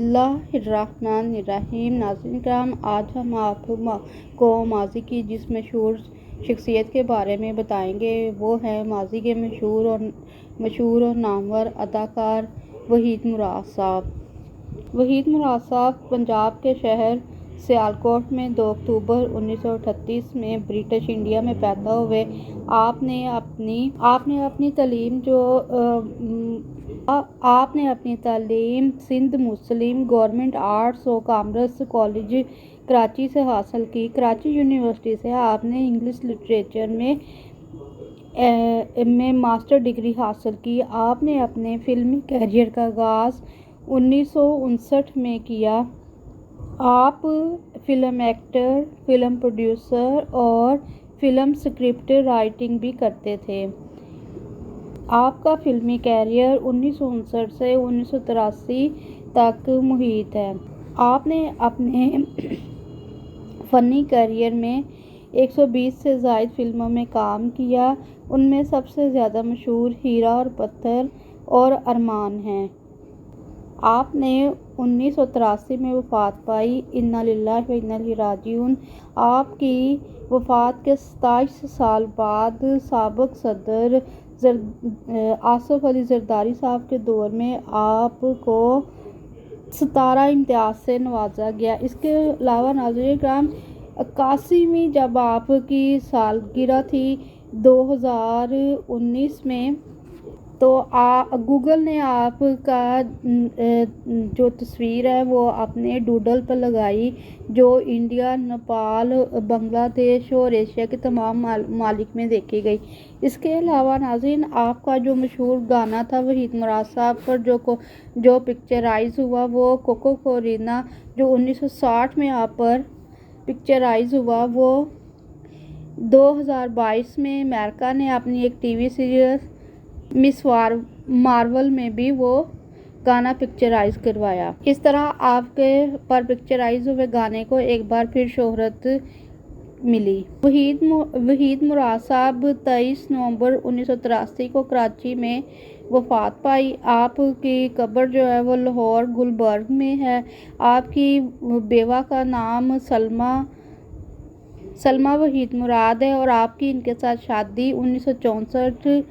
اللہ الرحمن الرحیم۔ ناظرین کرام، آج ہم آپ کو ماضی کی جس مشہور شخصیت کے بارے میں بتائیں گے وہ ہے ماضی کے مشہور اور نامور اداکار وحید مراد صاحب۔ وحید مراد صاحب پنجاب کے شہر سیالکوٹ میں 2 اکتوبر 1938 میں برٹش انڈیا میں پیدا ہوئے۔ آپ نے اپنی تعلیم سندھ مسلم گورنمنٹ آرٹس و کامرس کالج کراچی سے حاصل کی۔ کراچی یونیورسٹی سے آپ نے انگلش لٹریچر میں ماسٹر ڈگری حاصل کی۔ آپ نے اپنے فلمی کیریئر کا آغاز 1959 میں کیا۔ آپ فلم ایکٹر، فلم پروڈیوسر اور فلم اسکرپٹ رائٹنگ بھی کرتے تھے۔ آپ کا فلمی کیریئر 1959 سے 1983 تک محیط ہے۔ آپ نے اپنے فنی کیریئر میں 120 سے زائد فلموں میں کام کیا۔ ان میں سب سے زیادہ مشہور ہیرا اور پتھر اور ارمان ہیں۔ آپ نے 1983 میں وفات پائی۔ انا للہ و انا الیہ راجعون۔ آپ کی وفات کے 27 سال بعد سابق صدر آصف علی زرداری صاحب کے دور میں آپ کو ستارہ امتیاز سے نوازا گیا۔ اس کے علاوہ ناظرین کرام 81ویں جب آپ کی سالگرہ تھی 2019 میں، تو گوگل نے آپ کا جو تصویر ہے وہ اپنے ڈوڈل پر لگائی جو انڈیا، نیپال، بنگلہ دیش اور ایشیا کے تمام ممالک میں دیکھی گئی۔ اس کے علاوہ ناظرین آپ کا جو مشہور گانا تھا وحید مراد صاحب پر جو پکچرائز ہوا وہ کوکو کورینا جو 1960 میں آپ پر پکچرائز ہوا، وہ 2022 میں امریکہ نے اپنی ایک T V series Ms Marvel میں بھی وہ گانا پکچرائز کروایا۔ اس طرح آپ کے پر پکچرائز ہوئے گانے کو ایک بار پھر شہرت ملی۔ وحید مراد صاحب 23 نومبر 1983 کو کراچی میں وفات پائی۔ آپ کی قبر جو ہے وہ لاہور گلبرگ میں ہے۔ آپ کی بیوہ کا نام سلمیٰ وحید مراد ہے اور آپ کی ان کے ساتھ شادی 1964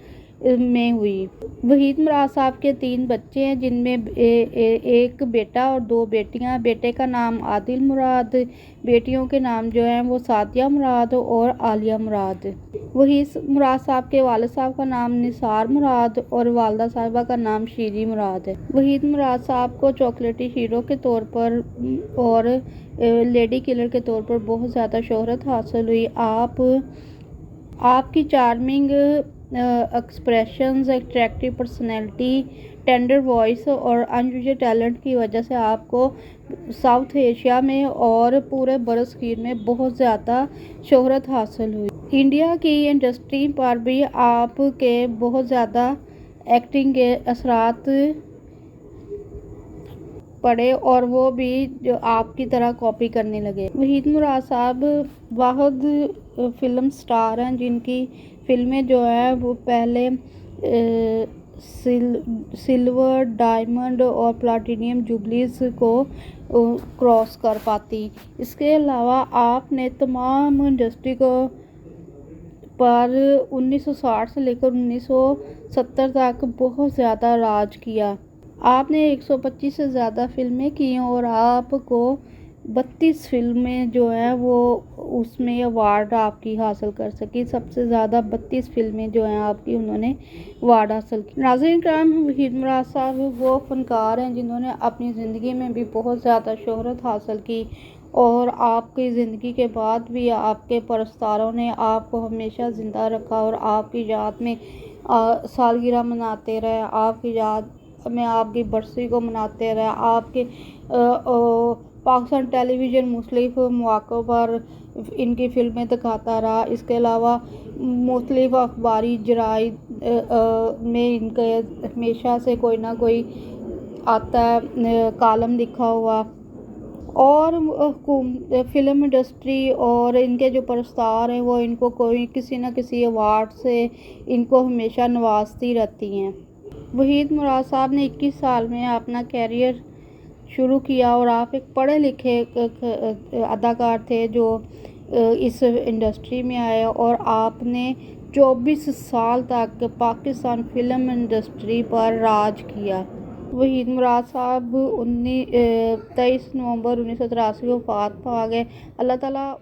میں ہوئی۔ وحید مراد صاحب کے 3 بچے ہیں جن میں ایک بیٹا اور 2 بیٹیاں۔ بیٹے کا نام عادل مراد، بیٹیوں کے نام جو ہیں وہ سعدیہ مراد اور عالیہ مراد۔ وحید مراد صاحب کے والد صاحب کا نام نثار مراد اور والدہ صاحبہ کا نام شیری مراد ہے۔ وحید مراد صاحب کو چاکلیٹی ہیرو کے طور پر اور لیڈی کلر کے طور پر بہت زیادہ شہرت حاصل ہوئی۔ آپ کی charming expressions, attractive personality, tender voice اور انیوژل ٹیلنٹ کی وجہ سے آپ کو ساؤتھ ایشیا میں اور پورے برصغیر میں بہت زیادہ شہرت حاصل ہوئی۔ انڈیا کی انڈسٹری پر بھی آپ کے بہت زیادہ ایکٹنگ کے اثرات پڑے اور وہ بھی جو آپ کی طرح کاپی کرنے لگے۔ وحید مراد صاحب واحد فلم سٹار ہیں جن کی فلمیں جو ہیں وہ پہلے سلور، ڈائمنڈ اور پلاٹینم جوبلیز کو کراس کر پاتی۔ اس کے علاوہ آپ نے تمام انڈسٹری کو پر 1960 سے لے کر 1970 تک بہت زیادہ راج کیا۔ آپ نے 125 سے زیادہ فلمیں کی اور آپ کو 32 فلمیں جو ہیں وہ اس میں ایوارڈ آپ کی حاصل کر سکی۔ سب سے زیادہ 32 فلمیں جو ہیں آپ کی انہوں نے ایوارڈ حاصل کی۔ ناظرین کرام، وحید مراد صاحب وہ فنکار ہیں جنہوں نے اپنی زندگی میں بھی بہت زیادہ شہرت حاصل کی اور آپ کی زندگی کے بعد بھی آپ کے پرستاروں نے آپ کو ہمیشہ زندہ رکھا اور آپ کی یاد میں سالگرہ مناتے رہے، آپ کی یاد میں آپ کی برسی کو مناتے رہے۔ آپ کے پاکستان ٹیلی ویژن مختلف مواقع پر ان کی فلمیں دکھاتا رہا۔ اس کے علاوہ مختلف اخباری جرائد میں ان کے ہمیشہ سے کوئی نہ کوئی آتا ہے کالم لکھا ہوا، اور فلم انڈسٹری اور ان کے جو پرستار ہیں وہ ان کو کسی نہ کسی ایوارڈ سے ان کو ہمیشہ نوازتی رہتی ہیں۔ وحید مراد صاحب نے 21 سال میں اپنا کیریئر شروع کیا اور آپ ایک پڑھے لکھے اداکار تھے جو اس انڈسٹری میں آئے اور آپ نے 24 سال تک پاکستان فلم انڈسٹری پر راج کیا۔ وحید مراد صاحب 23 نومبر 1983 کو وفات پا گئے۔ اللہ تعالیٰ